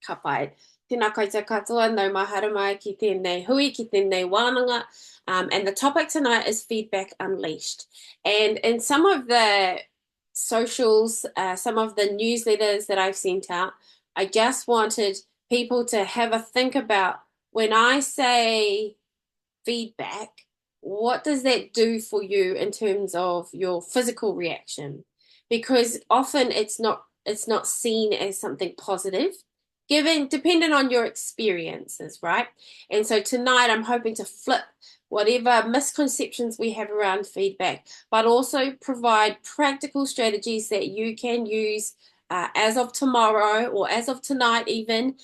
Ka pai. Tēnā koutou katoa, nau mahara mai ki tēnei hui, ki tēnei wānanga. And the topic tonight is feedback unleashed. And in some of the socials, some of the newsletters that I've sent out, I just wanted people to have a think about when I say feedback, what does that do for you in terms of your physical reaction? Because often it's not seen as something positive, given depending on your experiences, right? And so tonight I'm hoping to flip whatever misconceptions we have around feedback, but also provide practical strategies that you can use as of tomorrow or as of tonight even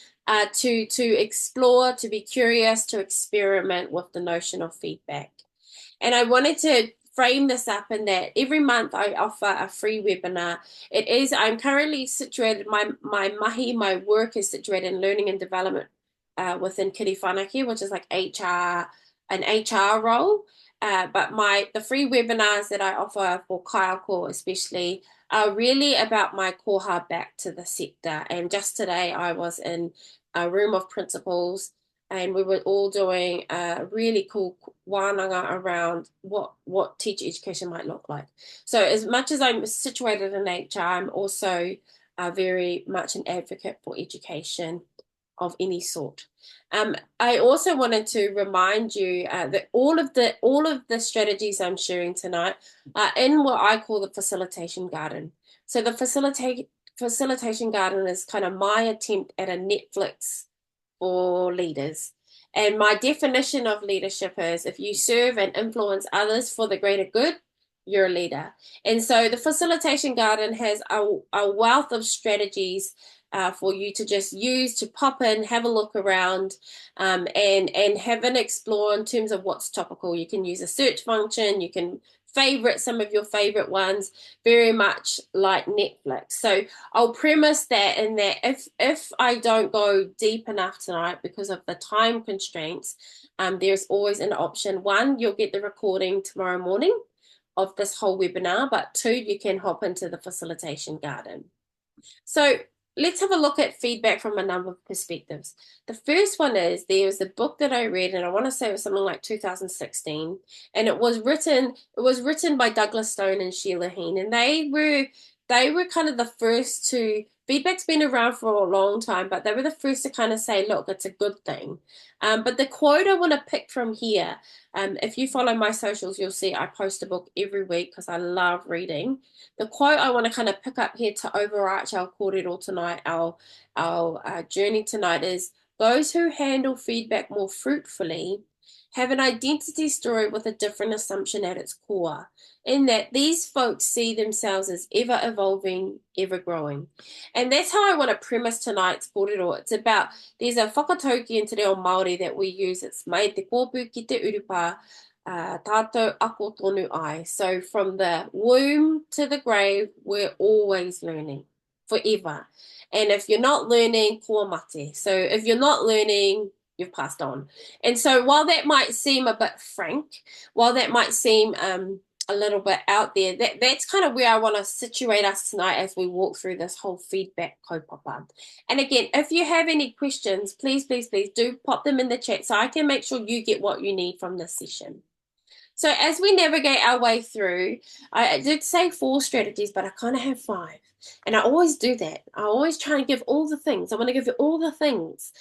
to explore, to be curious, to experiment with the notion of feedback. And I wanted to frame this up in that every month I offer a free webinar. I'm currently situated, my work is situated in learning and development within Kiri Whanake, which is like an HR role. But the free webinars that I offer for kaiako especially are really about my koha back to the sector. And just today I was in a room of principals and we were all doing a really cool wānanga around what teacher education might look like. So as much as I'm situated in HR, I'm also very much an advocate for education of any sort. I also wanted to remind you that all of the strategies I'm sharing tonight are in what I call the facilitation garden. So the facilitation garden is kind of my attempt at a Netflix for leaders. And my definition of leadership is if you serve and influence others for the greater good, you're a leader. And so the facilitation garden has a wealth of strategies for you to just use to pop in, have a look around, and have an explore in terms of what's topical. You can use a search function, you can favorite some of your favorite ones, very much like Netflix. So I'll premise that in that if I don't go deep enough tonight because of the time constraints, there's always an option. One, you'll get the recording tomorrow morning of this whole webinar, but two, you can hop into the facilitation garden. So let's have a look at feedback from a number of perspectives. The first one is there was a book that I read, and I want to say it was something like 2016, and it was written by Douglas Stone and Sheila Heen, and they were kind of the first to. Feedback's been around for a long time, but they were the first to kind of say, look, it's a good thing. But the quote I want to pick from here, if you follow my socials, you'll see I post a book every week because I love reading. The quote I want to kind of pick up here to overarch our kōrero tonight, our journey tonight is, those who handle feedback more fruitfully have an identity story with a different assumption at its core, in that these folks see themselves as ever evolving, ever growing. And that's how I want to premise tonight's kōrero. It's about, there's a whakatauki in te reo Māori that we use, it's mai te kōpū ki te urupa, tātou ako tonu ai. So from the womb to the grave, we're always learning, forever. And if you're not learning, kua mate. So if you're not learning, you've passed on. And so while that might seem a bit frank, while that might seem a little bit out there, that's kind of where I want to situate us tonight as we walk through this whole feedback kaupapa. And again, if you have any questions, please do pop them in the chat so I can make sure you get what you need from this session. So as we navigate our way through, I did say 4 strategies, but I kind of have 5. And I always do that. I always try and give all the things. I want to give you all the things.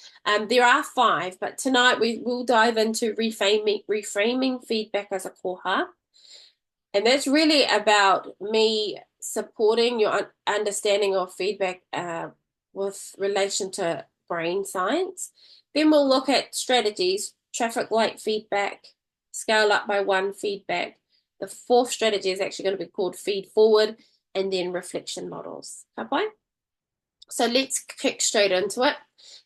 There are 5, but tonight we will dive into reframing feedback as a koha. And that's really about me supporting your understanding of feedback with relation to brain science. Then we'll look at strategies, traffic light feedback, scale up by 1 feedback. The 4th strategy is actually going to be called feed forward, and then reflection models. Okay? So let's kick straight into it.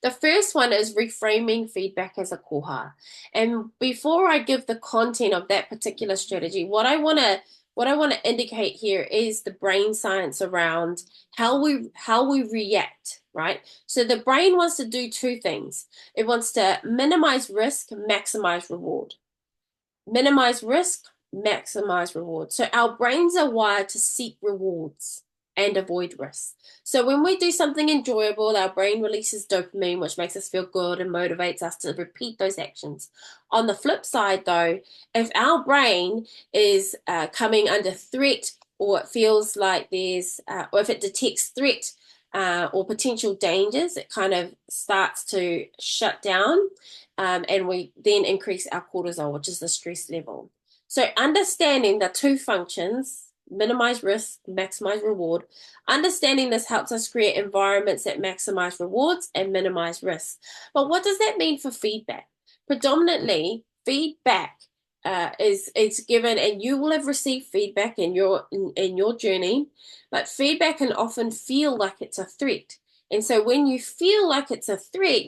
The first one is reframing feedback as a koha. And before I give the content of that particular strategy, what I want to indicate here is the brain science around how we react, right? So the brain wants to do 2 things. It wants to minimize risk, maximize reward. Minimize risk, maximize reward. So our brains are wired to seek rewards and avoid risks. So when we do something enjoyable, our brain releases dopamine, which makes us feel good and motivates us to repeat those actions. On the flip side, though, if our brain is coming under threat, or it feels like or if it detects threat or potential dangers, it kind of starts to shut down, and we then increase our cortisol, which is the stress level. So understanding the two functions, minimize risk, maximize reward, understanding this helps us create environments that maximize rewards and minimize risk. But what does that mean for feedback? Predominantly, feedback is given, and you will have received feedback in your journey, but feedback can often feel like it's a threat. And so when you feel like it's a threat,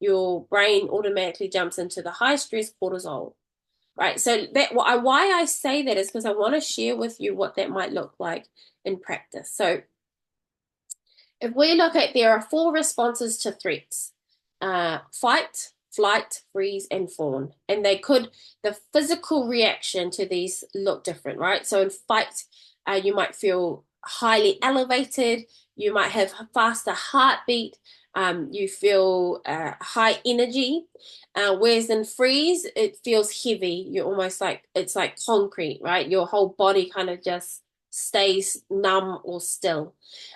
your brain automatically jumps into the high stress cortisol, right? So that why I say that is because I want to share with you what that might look like in practice. So if we look at, there are four responses to threats: fight, flight, freeze, and fawn. And the physical reaction to these look different, right? So in fight, you might feel highly elevated, you might have a faster heartbeat, you feel high energy. Whereas in freeze, it feels heavy. You're almost like, it's like concrete, right? Your whole body kind of just stays numb or still.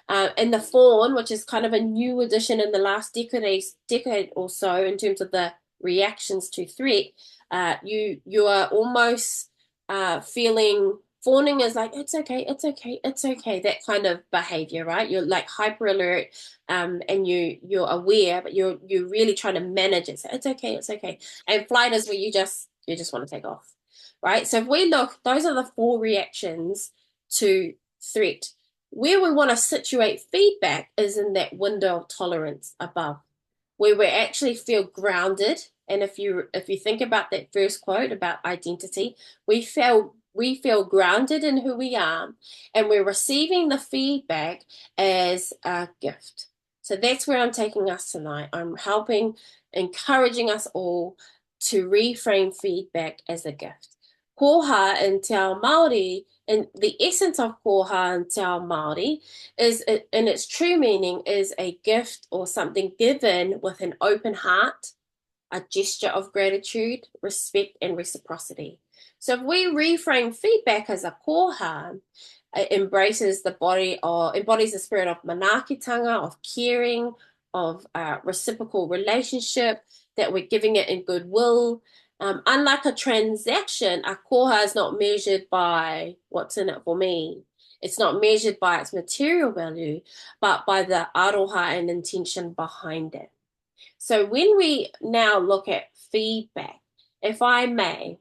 And the fawn, which is kind of a new addition in the last decade or so in terms of the reactions to threat, you are almost feeling, fawning is like, it's okay, it's okay, it's okay, that kind of behavior, right? You're like hyper alert, and you're aware, but you're really trying to manage it. So it's okay, it's okay. And flight is where you just want to take off, right? So if we look, those are the four reactions to threat. Where we want to situate feedback is in that window of tolerance above, where we actually feel grounded. And if you think about that first quote about identity, we feel grounded in who we are, and we're receiving the feedback as a gift. So that's where I'm taking us tonight. I'm encouraging us all to reframe feedback as a gift. Koha in Te Ao Māori, and the essence of koha in Te Ao Māori is, in its true meaning, is a gift or something given with an open heart, a gesture of gratitude, respect, and reciprocity. So if we reframe feedback as a koha, it embodies the spirit of manaakitanga, of caring, of reciprocal relationship, that we're giving it in goodwill. Unlike a transaction, a koha is not measured by what's in it for me. It's not measured by its material value, but by the aroha and intention behind it. So when we now look at feedback, if I may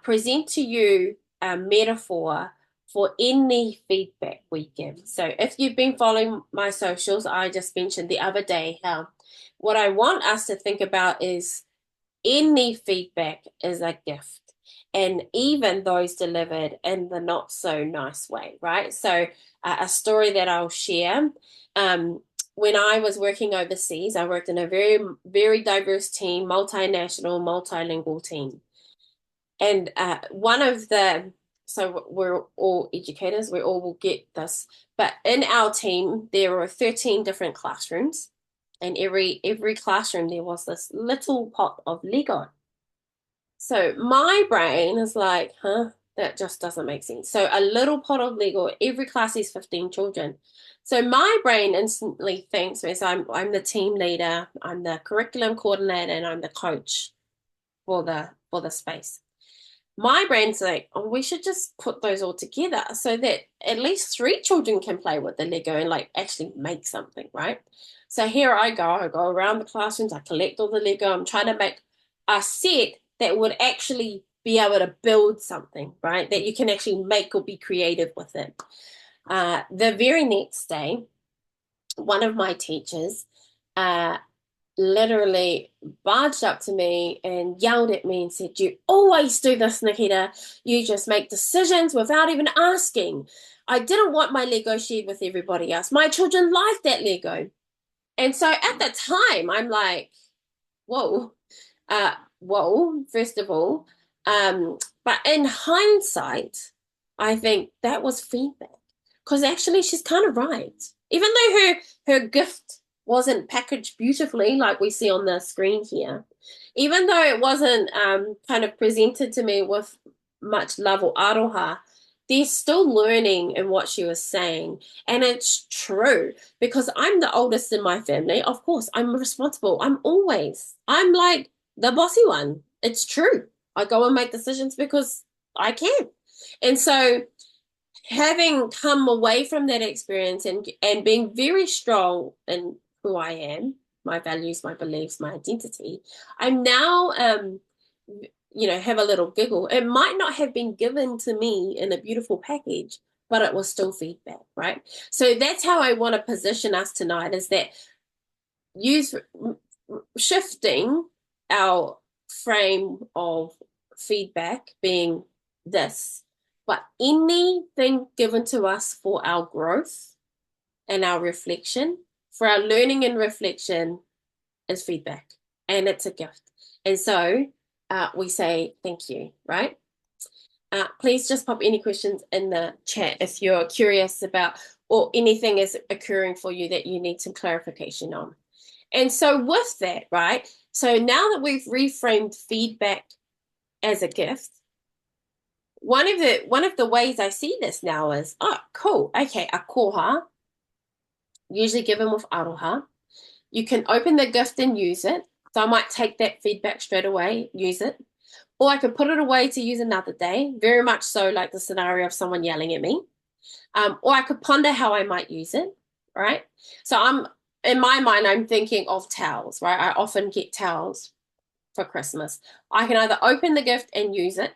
present to you a metaphor for any feedback we give. So if you've been following my socials, I just mentioned the other day how what I want us to think about is any feedback is a gift, and even those delivered in the not so nice way, right? So a story that I'll share. When I was working overseas, I worked in a very, very diverse team, multinational, multilingual team. And so we're all educators, we all will get this. But in our team, there were 13 different classrooms. And every classroom, there was this little pot of Lego. So my brain is like, that just doesn't make sense. So a little pot of Lego, every class is 15 children. So my brain instantly thinks, as I'm the team leader, I'm the curriculum coordinator, and I'm the coach for the space. My brain's like, oh, we should just put those all together so that at least 3 children can play with the Lego and like actually make something, right? So here I go around the classrooms, I collect all the Lego, I'm trying to make a set that would actually be able to build something, right? That you can actually make or be creative with it. The very next day, one of my teachers literally barged up to me and yelled at me and said, "You always do this, Nikita. You just make decisions without even asking. I didn't want my Lego shared with everybody else. My children like that Lego." And so at the time, I'm like, whoa, first of all. But in hindsight, I think that was feedback. because actually she's kind of right. Even though her gift wasn't packaged beautifully like we see on the screen here, even though it wasn't kind of presented to me with much love or aroha, they're still learning in what she was saying. And it's true because I'm the oldest in my family. Of course, I'm responsible. I'm like the bossy one. It's true. I go and make decisions because I can. And so having come away from that experience and being very strong in who I am, my values, my beliefs, my identity, I'm now have a little giggle. It might not have been given to me in a beautiful package, but it was still feedback, right? So that's how I want to position us tonight, is that use shifting our frame of feedback being this, but anything given to us for our growth and our reflection, for our learning and reflection, is feedback, and it's a gift. And so we say thank you, right? Please just pop any questions in the chat if you're curious about or anything is occurring for you that you need some clarification on. And so with that, right? So now that we've reframed feedback as a gift, one of the ways I see this now is, oh, cool. Okay, a koha, usually given with aroha. You can open the gift and use it. So I might take that feedback straight away, use it. Or I could put it away to use another day, very much so like the scenario of someone yelling at me. Or I could ponder how I might use it, right? So in my mind, I'm thinking of towels, right? I often get towels for Christmas. I can either open the gift and use it.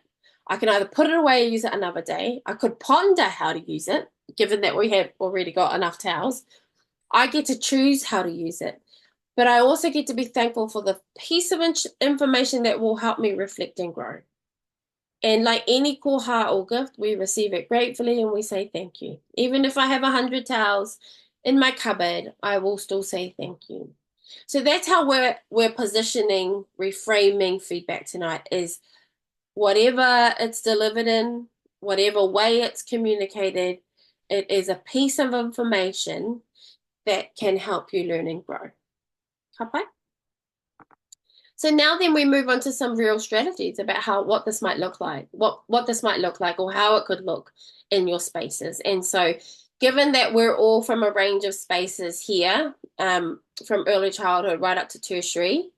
I can either put it away and use it another day. I could ponder how to use it, given that we have already got enough towels. I get to choose how to use it. But I also get to be thankful for the piece of information that will help me reflect and grow. And like any koha or gift, we receive it gratefully and we say thank you. Even if I have 100 towels in my cupboard, I will still say thank you. So that's how we're positioning, reframing feedback tonight, is whatever it's delivered in, whatever way it's communicated, it is a piece of information that can help you learn and grow. Okay? So now then we move on to some real strategies about what this might look like, what this might look like, or how it could look in your spaces. And so given that we're all from a range of spaces here, from early childhood right up to tertiary,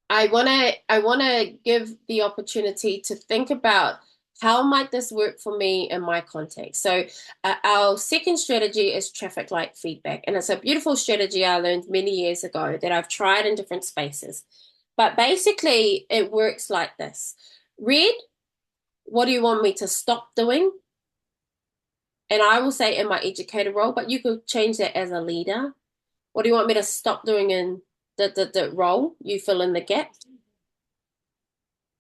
I wanna give the opportunity to think about how might this work for me in my context. So our second strategy is traffic light feedback, and it's a beautiful strategy I learned many years ago that I've tried in different spaces. But basically, it works like this: red, what do you want me to stop doing? And I will say in my educator role, but you could change that as a leader. What do you want me to stop doing in the role? You fill in the gap.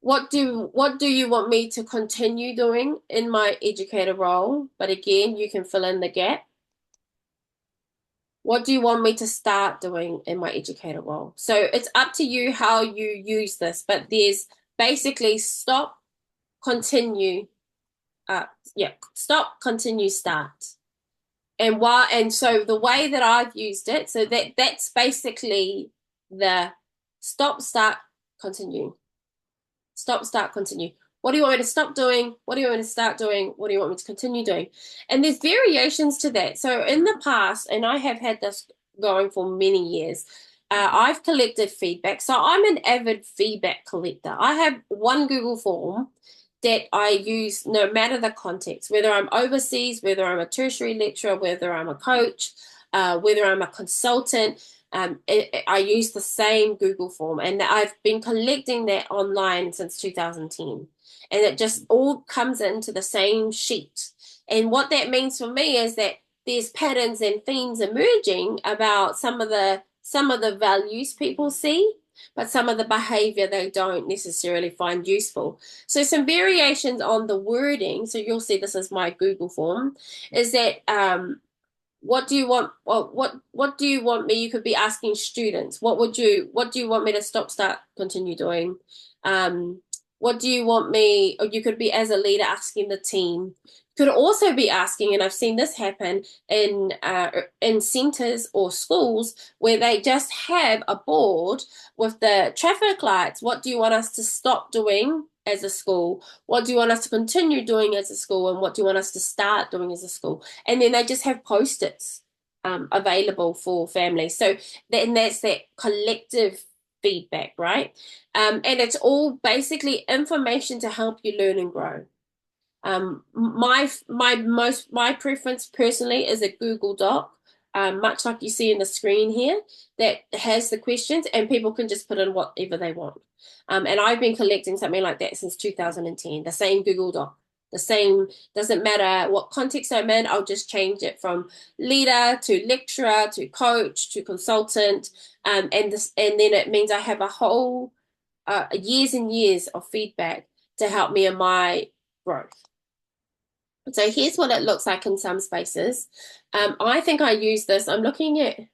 What do you want me to continue doing in my educator role? But again, you can fill in the gap. What do you want me to start doing in my educator role? So it's up to you how you use this, but there's basically stop, continue, stop, continue, start. And so the way that I've used it, so that's basically the stop, start, continue. Stop, start, continue. What do you want me to stop doing? What do you want me to start doing? What do you want me to continue doing? And there's variations to that. So in the past, and I have had this going for many years, I've collected feedback. So I'm an avid feedback collector. I have one Google form that I use no matter the context, whether I'm overseas, whether I'm a tertiary lecturer, whether I'm a coach, whether I'm a consultant. I use the same Google form, and I've been collecting that online since 2010, and it just all comes into the same sheet. And what that means for me is that there's patterns and themes emerging about some of the values people see, but some of the behavior they don't necessarily find useful. So some variations on the wording. So you'll see this is my Google form. Is that what do you want? Well, what do you want me? You could be asking students. What do you want me to stop, start, continue doing? What do you want me? Or you could be as a leader asking the team. Could also be asking, and I've seen this happen in centers or schools where they just have a board with the traffic lights. What do you want us to stop doing as a school? What do you want us to continue doing as a school? And what do you want us to start doing as a school? And then they just have post-its available for families. So then that's that collective feedback, right? And it's all basically information to help you learn and grow. My preference personally is a Google Doc, much like you see in the screen here, that has the questions and people can just put in whatever they want. And I've been collecting something like that since 2010, the same Google Doc. The same, doesn't matter what context I'm in, I'll just change it from leader to lecturer to coach to consultant. And then it means I have a whole years and years of feedback to help me in my growth. So here's what it looks like in some spaces. I think I use this. I'm looking at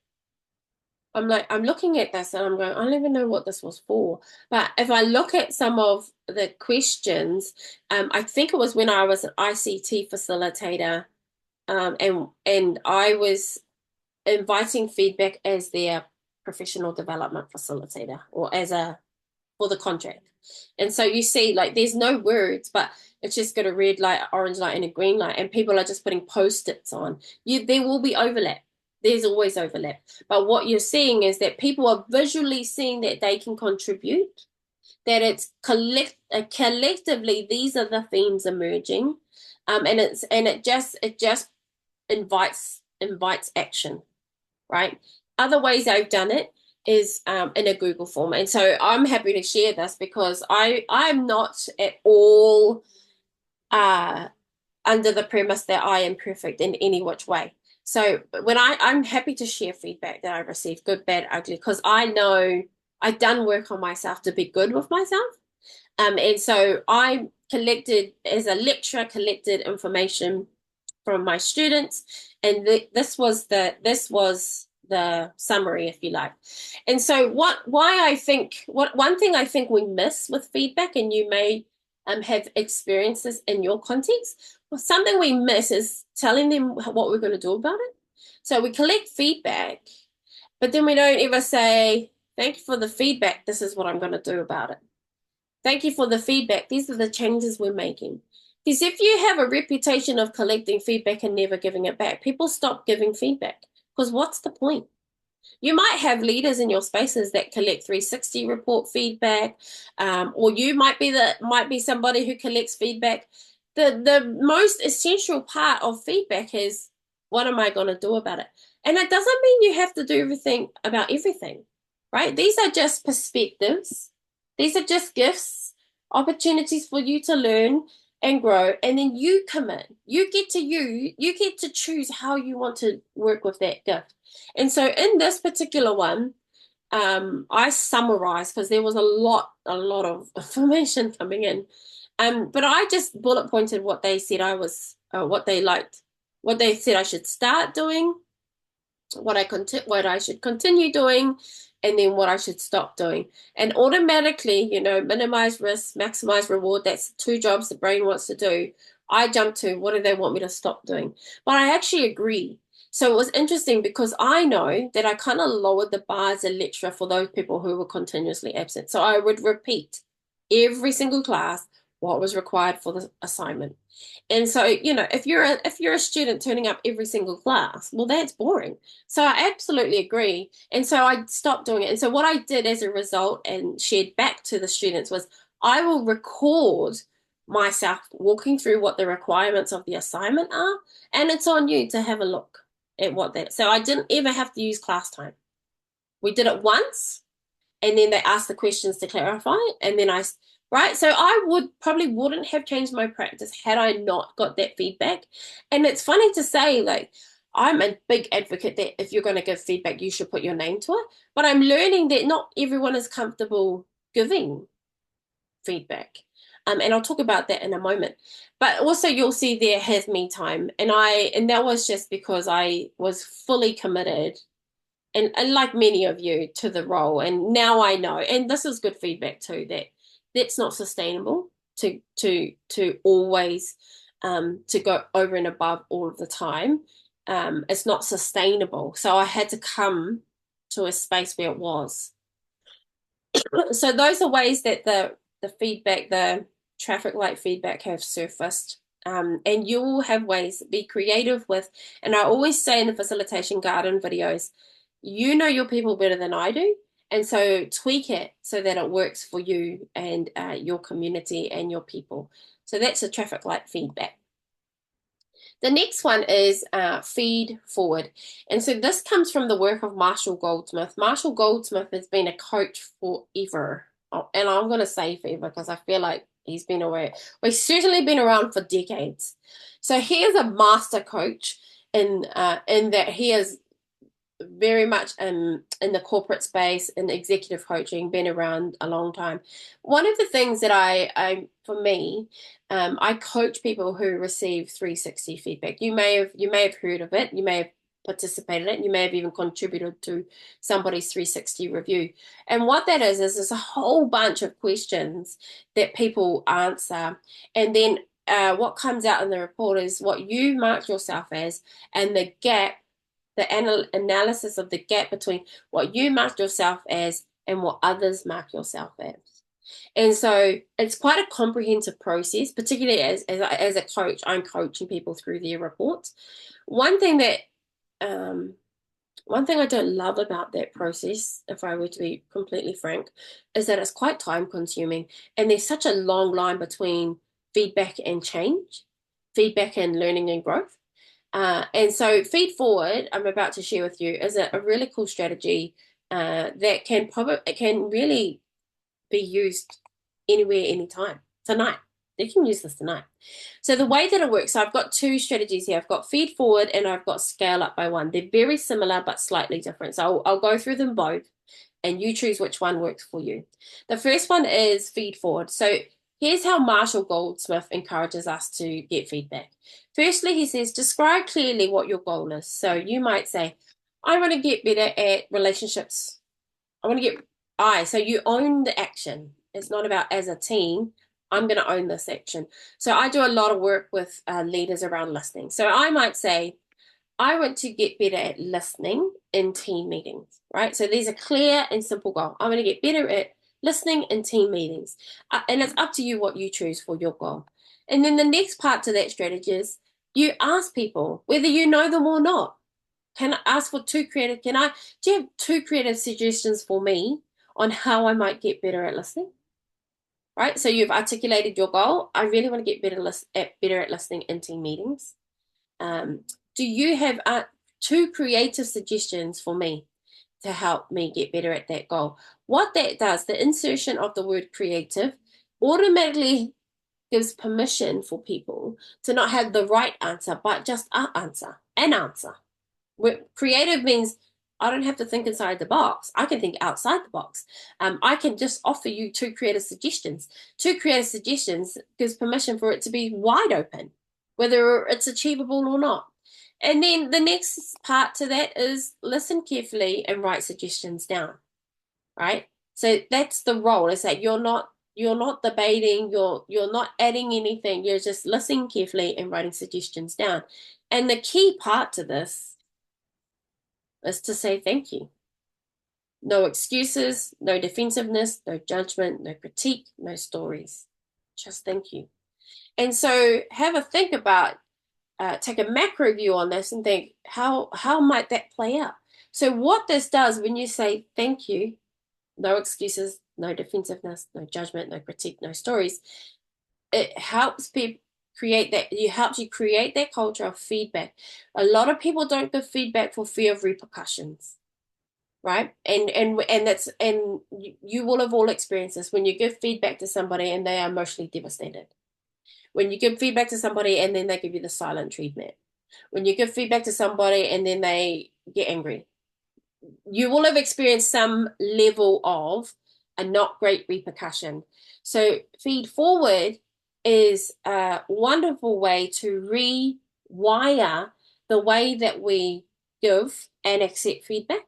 this and I'm going, I don't even know what this was for. But if I look at some of the questions, I think it was when I was an ICT facilitator, and I was inviting feedback as their professional development facilitator or as a for the contract. And so you see, like, there's no words, but it's just got a red light, orange light, and a green light, and people are just putting post-its on. There will be overlap. There's always overlap. But what you're seeing is that people are visually seeing that they can contribute, that it's collectively, these are the themes emerging. And it just invites action, right? Other ways I've done it is in a Google form. And so I'm happy to share this because I'm not at all uh, under the premise that I am perfect in any which way. So when I'm happy to share feedback that I received, good, bad, ugly, because I know I've done work on myself to be good with myself. And so I collected, as a lecturer, collected information from my students, and this was the summary, if you like. And so one thing I think we miss with feedback, and you may have experiences in your context, well, something we miss is telling them what we're going to do about it. So we collect feedback, but then we don't ever say, thank you for the feedback. This is what I'm going to do about it. Thank you for the feedback. These are the changes we're making. Because if you have a reputation of collecting feedback and never giving it back, people stop giving feedback. Because what's the point? You might have leaders in your spaces that collect 360 report feedback, or you might be somebody who collects feedback. The most essential part of feedback is, what am I going to do about it? And it doesn't mean you have to do everything about everything, right? These are just perspectives. These are just gifts, opportunities for you to learn and grow, and then you come in. You get to choose how you want to work with that gift. And so in this particular one, I summarized because there was a lot of information coming in. But I just bullet pointed what they said what they liked, what they said I should start doing, what I should continue doing, and then what I should stop doing. And automatically, minimize risk, maximize reward. That's two jobs the brain wants to do. I jump to, what do they want me to stop doing? But I actually agree. So it was interesting because I know that I kind of lowered the bar as a lecturer for those people who were continuously absent. So I would repeat every single class what was required for the assignment. And so, if you're a student turning up every single class, well, that's boring. So I absolutely agree. And so I stopped doing it. And so what I did as a result and shared back to the students was, I will record myself walking through what the requirements of the assignment are, and it's on you to have a look at what that. So I didn't ever have to use class time. We did it once, and then they asked the questions to clarify, and then right? So I wouldn't have changed my practice had I not got that feedback. And it's funny to say, like, I'm a big advocate that if you're going to give feedback, you should put your name to it. But I'm learning that not everyone is comfortable giving feedback. And I'll talk about that in a moment. But also you'll see there has me time. And that was just because I was fully committed, and like many of you, to the role. And now I know, and this is good feedback too, that that's not sustainable to always to go over and above all of the time. It's not sustainable. So I had to come to a space where it was. So those are ways that the feedback, the traffic light feedback have surfaced. And you will have ways, be creative with, and I always say in the facilitation garden videos, you know your people better than I do. And so tweak it so that it works for you and your community and your people. So that's a traffic light feedback. The next one is feed forward. And so this comes from the work of Marshall Goldsmith. Marshall Goldsmith has been a coach forever. And I'm going to say forever because I feel like he's been away. Well, he's certainly been around for decades. So he is a master coach in that he is very much in the corporate space in executive coaching, been around a long time. One of the things that I for me, I coach people who receive 360 feedback. You may have heard of it. You may have participated in it. You may have even contributed to somebody's 360 review. And what that is there's a whole bunch of questions that people answer, and then what comes out in the report is what you mark yourself as and the gap, the analysis of the gap between what you mark yourself as and what others mark yourself as. And so it's quite a comprehensive process, particularly as a coach, I'm coaching people through their reports. One thing that one thing I don't love about that process, if I were to be completely frank, is that it's quite time consuming and there's such a long line between feedback and change, feedback and learning and growth. And so feed forward, I'm about to share with you, is a really cool strategy that can really be used anywhere, anytime. Tonight. You can use this tonight. So the way that it works, so I've got two strategies here. I've got feed forward and I've got scale up by one. They're very similar but slightly different. So I'll go through them both and you choose which one works for you. The first one is feed forward. So here's how Marshall Goldsmith encourages us to get feedback. Firstly, he says, describe clearly what your goal is. So you might say, I want to get better at relationships. So you own the action. It's not about as a team, I'm going to own this action. So I do a lot of work with leaders around listening. So I might say, I want to get better at listening in team meetings, right? So these are clear and simple goals. I'm going to get better at listening in team meetings. And it's up to you what you choose for your goal. And then the next part to that strategy is you ask people whether you know them or not. Can I ask for do you have two creative suggestions for me on how I might get better at listening? Right? So you've articulated your goal. I really want to get better at listening in team meetings. Do you have two creative suggestions for me to help me get better at that goal? What that does, the insertion of the word creative automatically gives permission for people to not have the right answer, but just an answer. Creative means I don't have to think inside the box. I can think outside the box. I can just offer you two creative suggestions. Two creative suggestions gives permission for it to be wide open, whether it's achievable or not. And then the next part to that is listen carefully and write suggestions down, right? So that's the role. Is that you're not debating, you're not adding anything. You're just listening carefully and writing suggestions down. And the key part to this is to say thank you. No excuses, no defensiveness, no judgment, no critique, no stories. Just thank you. And so have a think about, take a macro view on this and think, how might that play out? So what this does when you say thank you, no excuses, no defensiveness, no judgment, no critique, no stories, it helps people helps you create that culture of feedback. A lot of people don't give feedback for fear of repercussions, right? And that's, and you will have all experienced this when you give feedback to somebody and they are emotionally devastated. When you give feedback to somebody and then they give you the silent treatment. When you give feedback to somebody and then they get angry. You will have experienced some level of a not great repercussion. So feed forward is a wonderful way to rewire the way that we give and accept feedback.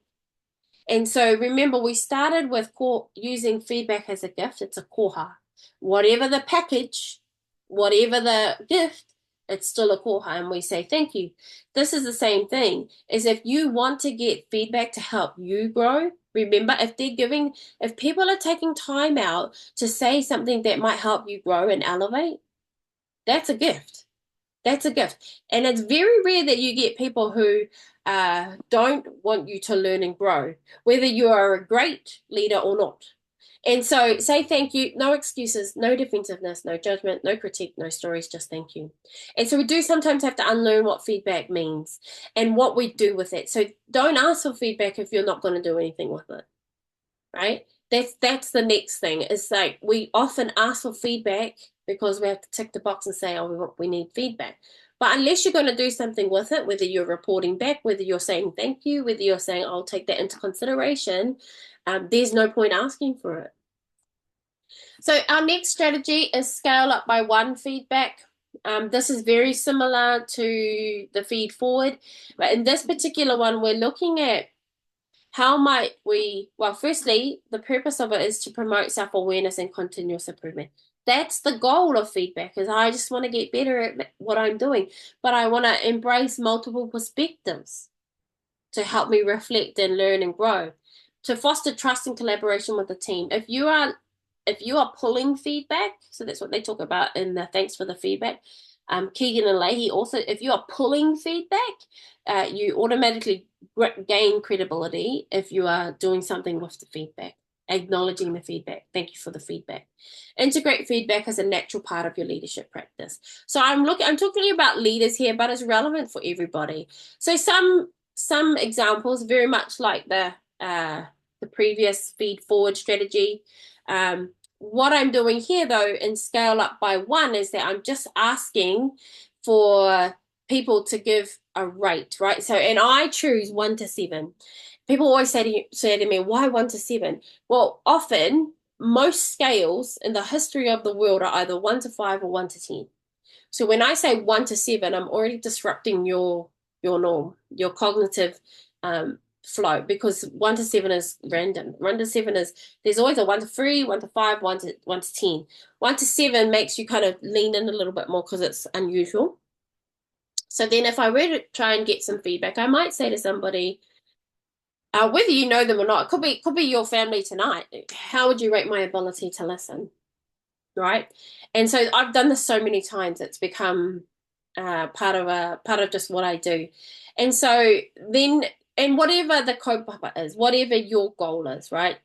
And so remember, we started with using feedback as a gift. It's a koha. Whatever the package, whatever the gift, It's still a koha, and we say thank you. This is the same thing. Is if you want to get feedback to help you grow, remember, if people are taking time out to say something that might help you grow and elevate, that's a gift. That's a gift. And it's very rare that you get people who don't want you to learn and grow, whether you are a great leader or not. And so say thank you, no excuses, no defensiveness, no judgment, no critique, no stories, just thank you. And so we do sometimes have to unlearn what feedback means and what we do with it. So don't ask for feedback if you're not going to do anything with it, right? That's the next thing. It's like we often ask for feedback because we have to tick the box and say, oh, we need feedback. But unless you're going to do something with it, whether you're reporting back, whether you're saying thank you, whether you're saying I'll take that into consideration, there's no point asking for it. So our next strategy is scale up by one feedback. This is very similar to the feed forward, but in this particular one, we're looking at how might we, well, firstly, the purpose of it is to promote self-awareness and continuous improvement. That's the goal of feedback, is I just want to get better at what I'm doing, but I want to embrace multiple perspectives to help me reflect and learn and grow, to foster trust and collaboration with the team. If you are pulling feedback, so that's what they talk about in the thanks for the feedback. Keegan and Leahy also, if you are pulling feedback, you automatically gain credibility if you are doing something with the feedback, acknowledging the feedback. Thank you for the feedback. Integrate feedback as a natural part of your leadership practice. So I'm talking about leaders here, but it's relevant for everybody. So some examples, very much like the previous feed forward strategy. What I'm doing here, though, in scale up by one, is that I'm just asking for people to give a rate, right? So, and I choose 1 to 7. People always say to me, why 1 to 7? Well, often most scales in the history of the world are either 1 to 5 or 1 to 10. So when I say 1 to 7, I'm already disrupting your norm, your cognitive flow, because 1 to 7 is random. 1 to 7 is, there's always a 1 to 3, 1 to 5, 1 to 10. 1 to 7 makes you kind of lean in a little bit more because it's unusual. So then if I were to try and get some feedback, I might say to somebody, whether you know them or not, it could be your family tonight. How would you rate my ability to listen? Right? And so I've done this so many times, it's become part of just what I do. And so then, and whatever the kaupapa is, whatever your goal is, right?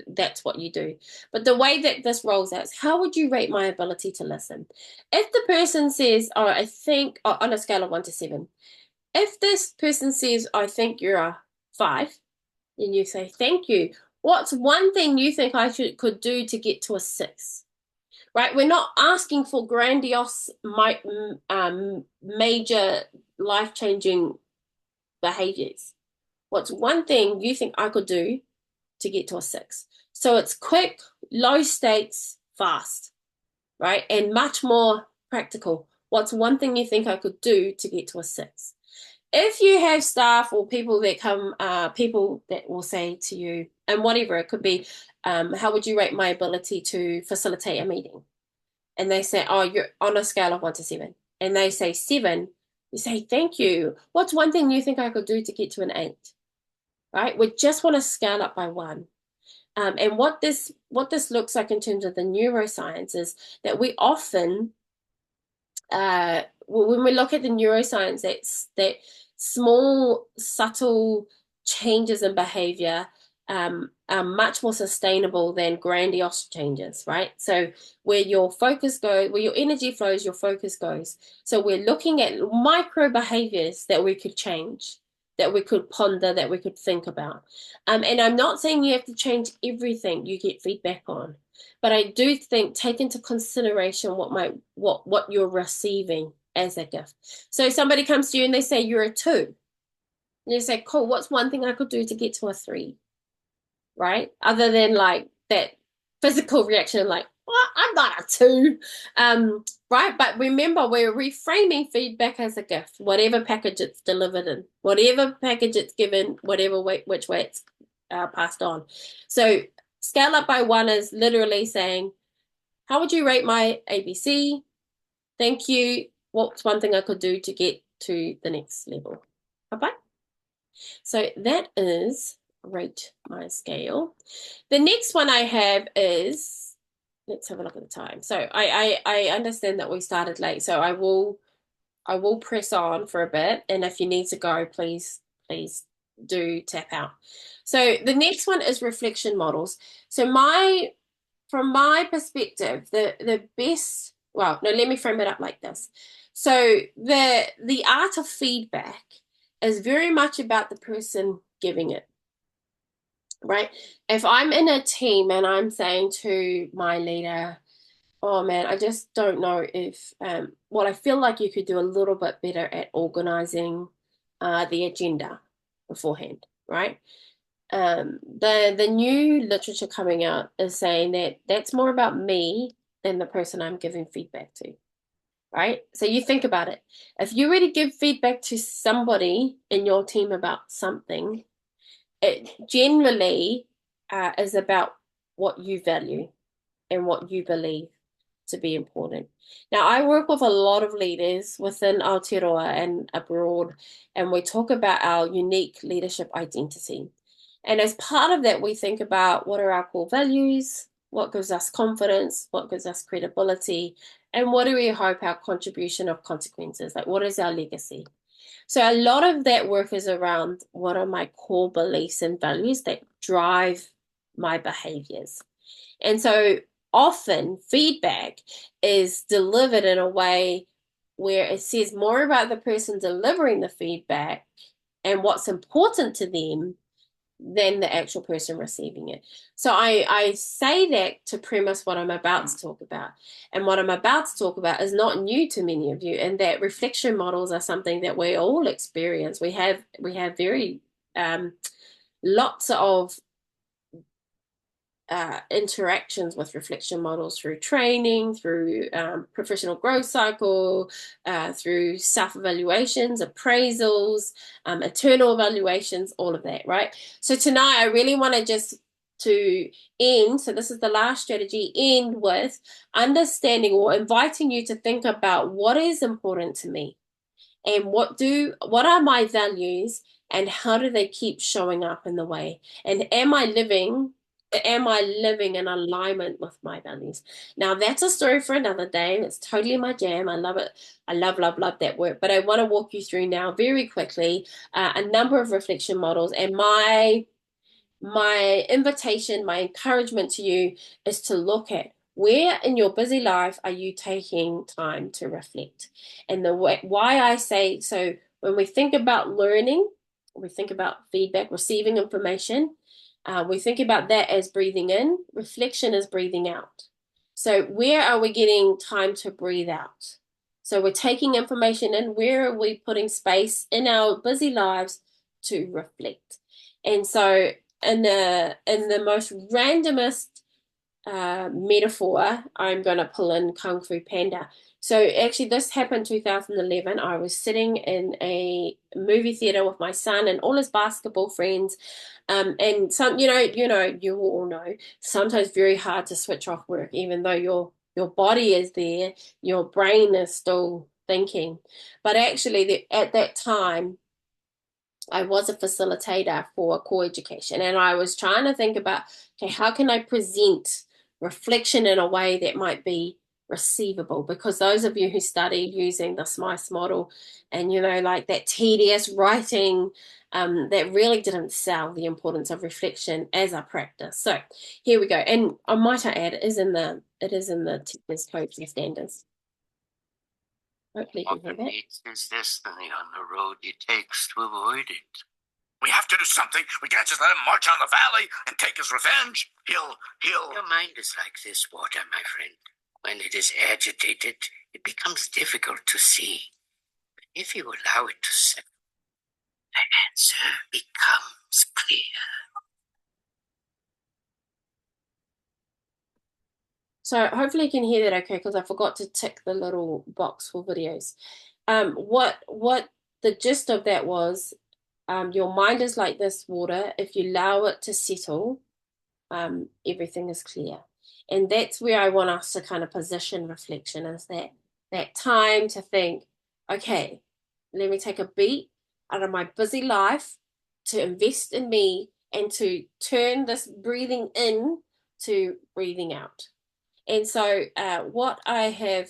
That's what you do. But the way that this rolls out is, how would you rate my ability to listen? If the person says, oh, I think, on a scale of 1 to 7, if this person says, I think you're a 5, and you say, thank you, what's one thing you think I could do to get to a 6? Right? We're not asking for grandiose, major, life-changing behaviors. What's one thing you think I could do to get to a 6? So it's quick, low stakes, fast, right? And much more practical. What's one thing you think I could do to get to a 6? If you have staff or people that come, people that will say to you, and whatever, it could be, how would you rate my ability to facilitate a meeting? And they say, oh, you're on a scale of 1 to 7. And they say 7, you say, thank you. What's one thing you think I could do to get to an 8? Right? We just want to scale up by 1. And what this looks like in terms of the neuroscience is that we often, when we look at the neuroscience, that small, subtle changes in behavior are much more sustainable than grandiose changes, right? So where your focus goes, where your energy flows, your focus goes. So we're looking at micro behaviors that we could change, that we could ponder, that we could think about. And I'm not saying you have to change everything you get feedback on, but I do think take into consideration what you're receiving as a gift. So somebody comes to you and they say you're a 2. And you say, cool, what's one thing I could do to get to a 3? Right? Other than like that physical reaction, like, well, I'm not a 2. Right? But remember, we're reframing feedback as a gift, whatever package it's delivered in, whatever package it's given, whatever way, which way it's passed on. So scale up by 1 is literally saying, how would you rate my ABC? Thank you. what's one thing I could do to get to the next level? Okay. So that is rate my scale. The next one I have is, let's have a look at the time. So I understand that we started late, so I will press on for a bit, and if you need to go, please do tap out. So the next one is reflection models. So from my perspective, the best, well, no, let me frame it up like this. So the art of feedback is very much about the person giving it, right? If I'm in a team and I'm saying to my leader, oh man, I just don't know if, well, I feel like you could do a little bit better at organizing the agenda beforehand, right? The new literature coming out is saying that that's more about me than the person I'm giving feedback to, right? So you think about it. If you were to give feedback to somebody in your team about something, it generally is about what you value and what you believe to be important. Now, I work with a lot of leaders within Aotearoa and abroad, and we talk about our unique leadership identity. And as part of that, we think about what are our core values, what gives us confidence, what gives us credibility, and what do we hope our contribution of consequences, like what is our legacy? So a lot of that work is around what are my core beliefs and values that drive my behaviors. And so often feedback is delivered in a way where it says more about the person delivering the feedback and what's important to them than the actual person receiving it. So I say that to premise what I'm about to talk about. And what I'm about to talk about is not new to many of you, and that reflection models are something that we all experience. We have very lots of interactions with reflection models through training, through professional growth cycle, through self-evaluations, appraisals, internal evaluations, all of that, right? So tonight I really want to just to end, so this is the last strategy, end with understanding or inviting you to think about what is important to me and what are my values and how do they keep showing up in the way, and am I living in alignment with my values? Now that's a story for another day. It's totally my jam. I love it. I love that work. But I want to walk you through now very quickly a number of reflection models, and my invitation, my encouragement to you is to look at where in your busy life are you taking time to reflect. And why I say so, when we think about learning, we think about feedback, receiving information, we think about that as breathing in. Reflection is breathing out. So where are we getting time to breathe out? So we're taking information in. Where are we putting space in our busy lives to reflect? And so in the most randomest metaphor, I'm going to pull in Kung Fu Panda. So actually, this happened 2011. I was sitting in a movie theater with my son and all his basketball friends, and some, you all know, sometimes very hard to switch off work, even though your body is there, your brain is still thinking. But actually, at that time, I was a facilitator for core education, and I was trying to think about, okay, how can I present reflection in a way that might be receivable? Because those of you who study using the SMICE model and, like that tedious writing, that really didn't sell the importance of reflection as a practice. So here we go. And I might add, it is in the teachers' codes and standards. Hopefully you can hear that. Is this the on the road he takes to avoid it? We have to do something. We can't just let him march on the valley and take his revenge. He'll... Your mind is like this water, my friend. When it is agitated, it becomes difficult to see. But if you allow it to settle, the answer becomes clear. So hopefully you can hear that okay, because I forgot to tick the little box for videos. What the gist of that was, your mind is like this water. If you allow it to settle, everything is clear. And that's where I want us to kind of position reflection, is that that time to think, okay, let me take a beat out of my busy life to invest in me and to turn this breathing in to breathing out. And so, what I have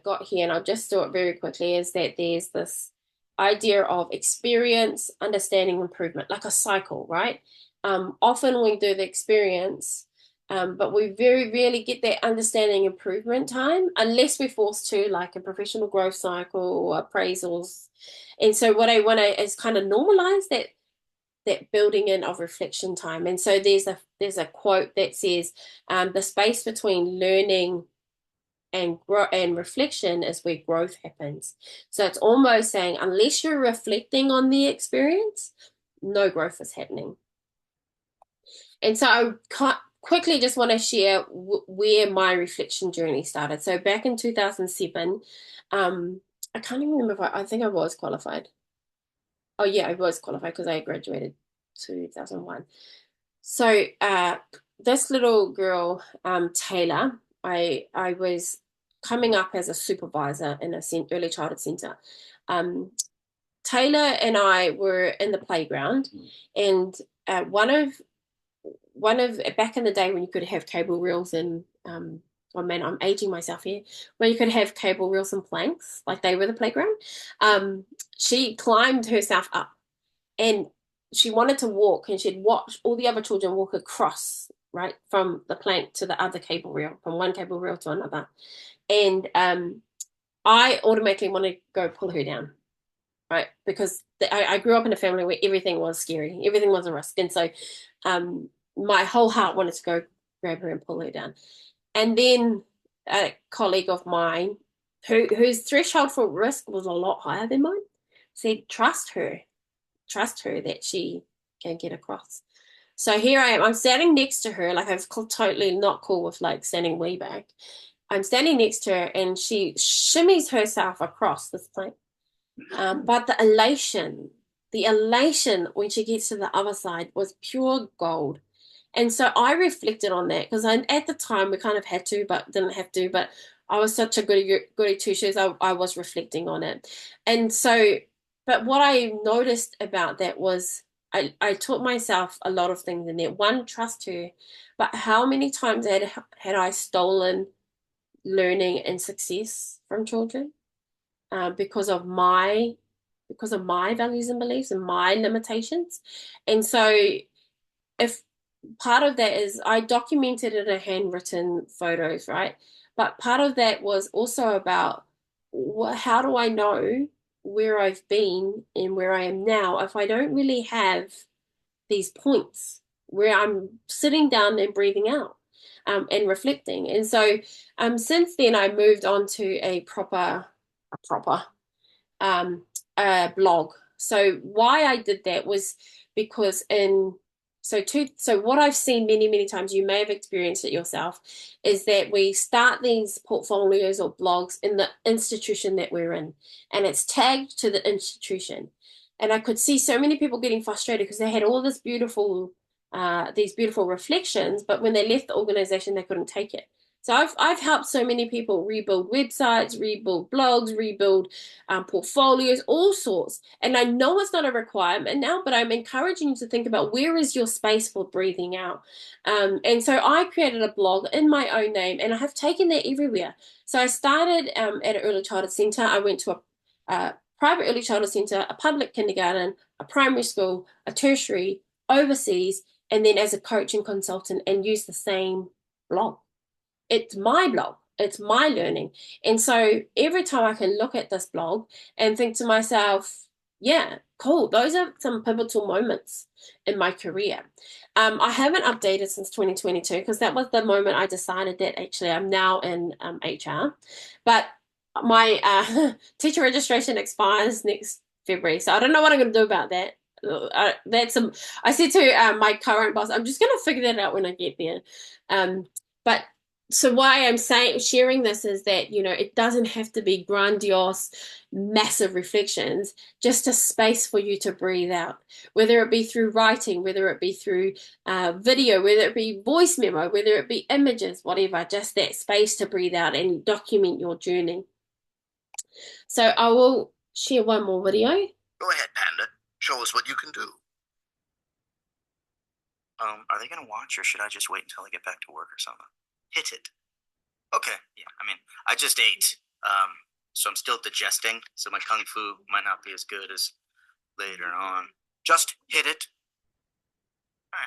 got here, and I'll just do it very quickly, is that there's this idea of experience, understanding, improvement, like a cycle, right? Often we do the experience, but we very rarely get that understanding improvement time unless we're forced to, like a professional growth cycle or appraisals. And so what I want to is kind of normalize that building in of reflection time. And so there's a quote that says, the space between learning and reflection is where growth happens. So it's almost saying unless you're reflecting on the experience, no growth is happening. And so I quickly just want to share where my reflection journey started. So back in 2007, I can't even remember if I think I was qualified. Oh yeah, I was qualified because I graduated 2001. So this little girl, Taylor, I was coming up as a supervisor in a early childhood center. Um, Taylor and I were in the playground, and one of back in the day when you could have cable reels and oh man, I'm aging myself here. When you could have cable reels and planks, like they were the playground. She climbed herself up and she wanted to walk and she'd watch all the other children walk across, right, from the plank to the other cable reel, from one cable reel to another. And I automatically want to go pull her down, right? Because I grew up in a family where everything was scary, everything was a risk. And so my whole heart wanted to go grab her and pull her down. And then a colleague of mine, whose threshold for risk was a lot higher than mine, said, trust her that she can get across. So here I am. I'm standing next to her, like I was totally not cool with like standing way back. I'm standing next to her, and she shimmies herself across this plank. But the elation when she gets to the other side was pure gold. And so I reflected on that because at the time we kind of had to, but didn't have to. But I was such a goody two shoes. I was reflecting on it, and so. But what I noticed about that was I taught myself a lot of things in there. One, trust her, but how many times had I stolen learning and success from children because of my values and beliefs and my limitations, and so if part of that is I documented it in handwritten photos, right? But part of that was also about how do I know where I've been and where I am now if I don't really have these points where I'm sitting down and breathing out and reflecting. And so since then, I moved on to a proper blog. So why I did that was because so what I've seen many, many times, you may have experienced it yourself, is that we start these portfolios or blogs in the institution that we're in, and it's tagged to the institution. And I could see so many people getting frustrated because they had all these beautiful reflections, but when they left the organization, they couldn't take it. So I've helped so many people rebuild websites, rebuild blogs, rebuild portfolios, all sorts. And I know it's not a requirement now, but I'm encouraging you to think about where is your space for breathing out. And so I created a blog in my own name, and I have taken that everywhere. So I started at an early childhood center. I went to a private early childhood center, a public kindergarten, a primary school, a tertiary, overseas, and then as a coach and consultant, and use the same blog. It's my blog, it's my learning. And so every time I can look at this blog and think to myself, yeah, cool, those are some pivotal moments in my career. I haven't updated since 2022 because that was the moment I decided that actually I'm now in HR. But my teacher registration expires next February, so I don't know what I'm going to do about that. I said to my current boss, I'm just going to figure that out when I get there. But So why I'm saying sharing this is that, it doesn't have to be grandiose, massive reflections, just a space for you to breathe out, whether it be through writing, whether it be through video, whether it be voice memo, whether it be images, whatever, just that space to breathe out and document your journey. So I will share one more video. Go ahead, Panda. Show us what you can do. Are they gonna watch, or should I just wait until I get back to work or something? Hit it. Okay. Yeah. I mean, I just ate. So I'm still digesting. So my kung fu might not be as good as later on. Just hit it. All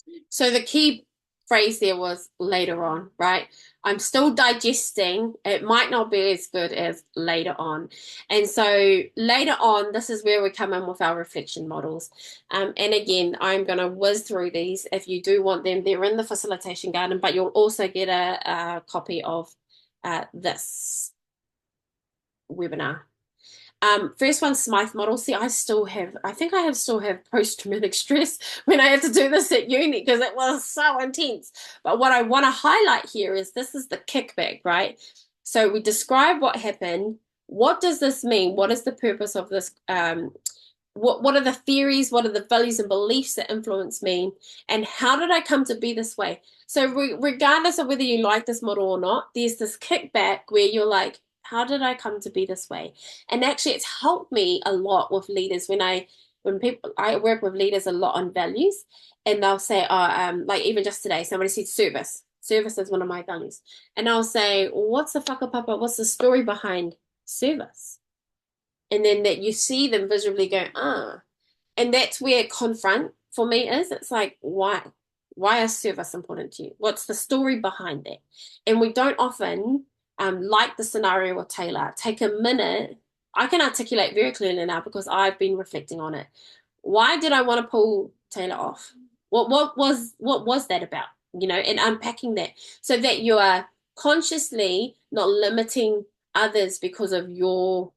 right. So the key phrase there was later on, right? I'm still digesting. It might not be as good as later on. And so later on, this is where we come in with our reflection models. And again, I'm going to whiz through these. If you do want them, they're in the facilitation garden, but you'll also get a copy of this webinar. First one, Smythe model. See, I still have post-traumatic stress when I had to do this at uni because it was so intense. But what I want to highlight here is this is the kickback, right? So we describe what happened. What does this mean? What is the purpose of this? What are the theories? What are the values and beliefs that influence me? And how did I come to be this way? So regardless of whether you like this model or not, there's this kickback where you're like, how did I come to be this way? And actually, it's helped me a lot with leaders I work with leaders a lot on values, and they'll say, like even just today, somebody said service. Service is one of my values. And I'll say, what's the whakapapa? What's the story behind service? And then that you see them visibly go, and that's where confront for me is. It's like, why is service important to you? What's the story behind that? And we don't often, like the scenario with Taylor, take a minute. I can articulate very clearly now because I've been reflecting on it. Why did I want to pull Taylor off? What was that about? And unpacking that so that you are consciously not limiting others because of your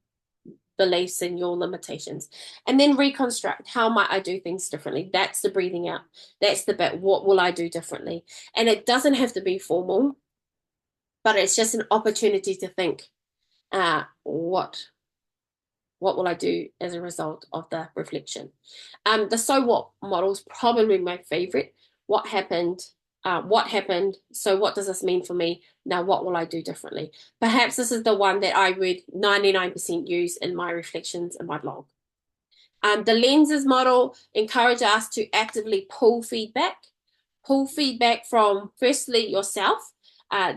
beliefs and your limitations. And then reconstruct, how might I do things differently? That's the breathing out. That's the bit, what will I do differently? And it doesn't have to be formal, but it's just an opportunity to think, what will I do as a result of the reflection? The so what model is probably my favorite. What happened? So what does this mean for me? Now, what will I do differently? Perhaps this is the one that I would 99% use in my reflections in my blog. The lenses model encourage us to actively pull feedback from firstly yourself,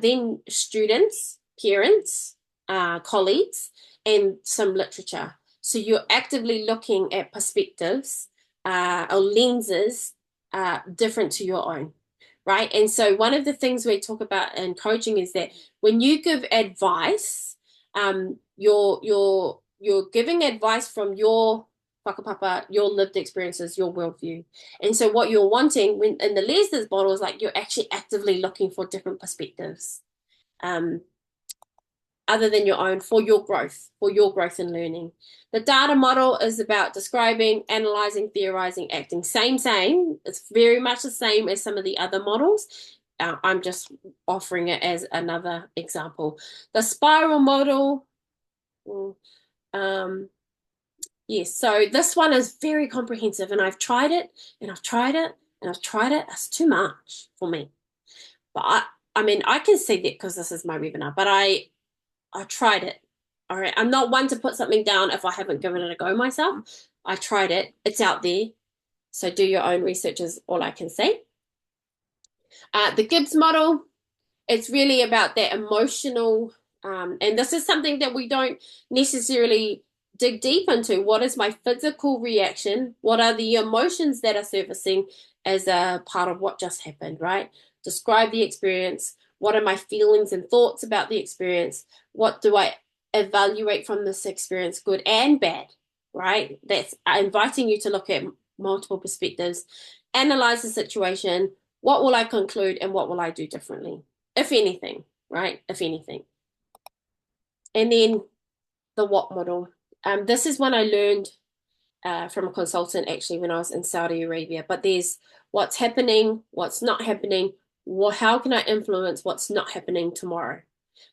then students, parents, colleagues, and some literature. So you're actively looking at perspectives or lenses different to your own, right? And so one of the things we talk about in coaching is that when you give advice, you're giving advice from your whakapapa, your lived experiences, your worldview. And so what you're wanting when in the lenses model is like you're actually actively looking for different perspectives. Other than your own for your growth and learning. The data model is about describing, analyzing, theorizing, acting. Same. It's very much the same as some of the other models. I'm just offering it as another example. The spiral model, yes, so this one is very comprehensive, and I've tried it, and I've tried it, and I've tried it. It's too much for me. But I mean, I can see that because this is my webinar, but I tried it. All right. I'm not one to put something down if I haven't given it a go myself. I tried it. It's out there. So do your own research is all I can say. The Gibbs model, it's really about that emotional, and this is something that we don't necessarily dig deep into. What is my physical reaction? What are the emotions that are surfacing as a part of what just happened, right? Describe the experience. What are my feelings and thoughts about the experience? What do I evaluate from this experience, good and bad, right? That's inviting you to look at multiple perspectives, analyze the situation. What will I conclude and what will I do differently, if anything, right? If anything. And then the what model. This is one I learned from a consultant actually when I was in Saudi Arabia. But there's what's happening, what's not happening, how can I influence what's not happening tomorrow?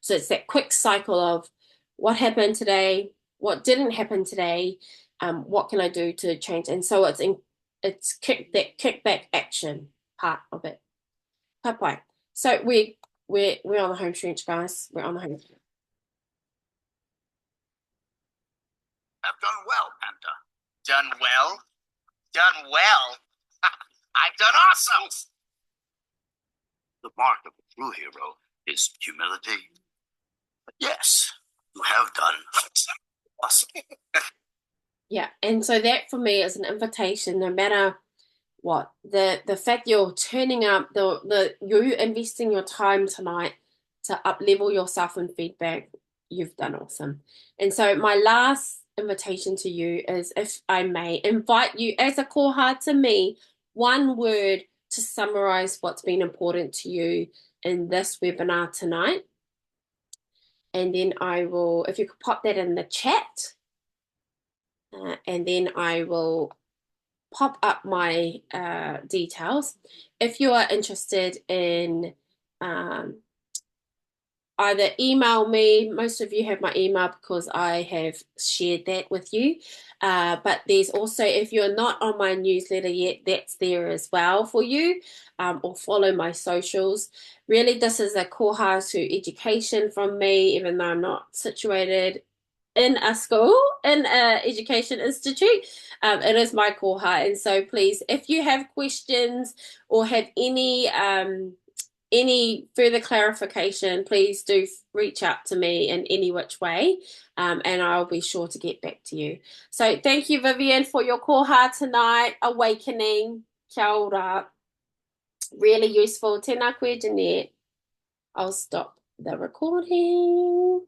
So it's that quick cycle of what happened today, what didn't happen today, what can I do to change? And so it's kickback action part of it. Bye. So we're on the home stretch, guys. We're on the home stretch. I've done well, Panda. Done well? Done well? I've done awesome! The mark of a true hero is humility. But yes, you have done awesome. Yeah, and so that for me is an invitation, no matter what, the fact you're turning up, you investing your time tonight to up level yourself in feedback, you've done awesome. And so my last invitation to you is, if I may, invite you as a koha to me, one word to summarize what's been important to you in this webinar tonight. And then I will, if you could pop that in the chat, and then I will pop up my details. If you are interested in either email me, most of you have my email because I have shared that with you. But there's also, if you're not on my newsletter yet, that's there as well for you, or follow my socials. Really, this is a koha to education from me, even though I'm not situated in a school, in an education institute. It is my koha. And so please, if you have questions or have any further clarification, please do reach out to me in any which way, and I'll be sure to get back to you. So thank you, Vivian, for your koha tonight. Awakening. Kia ora. Really useful. Tēnā koe, Jeanette. I'll stop the recording.